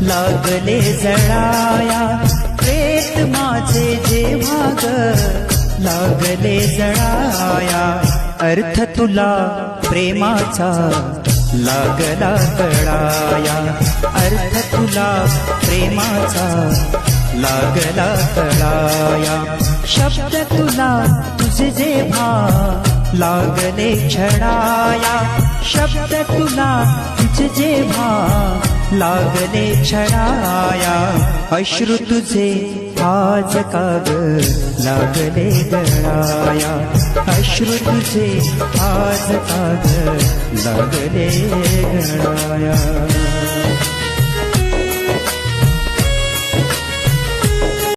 लागले जळाया, प्रेत माझे जेव्हा ग लागले जळाया, अर्थ तुला प्रेमाचा लागला कळाया, अर्थ तुला प्रेमाचा लागला कळाया, शब्द तुला तुझे जेव्हा लागले छळाया, शब्द तुला तुझे जेव्हा लागले छळाया, अश्रू तुझे आज काग लागले गळाया, अश्रू तुझे आज काग लागले गळाया.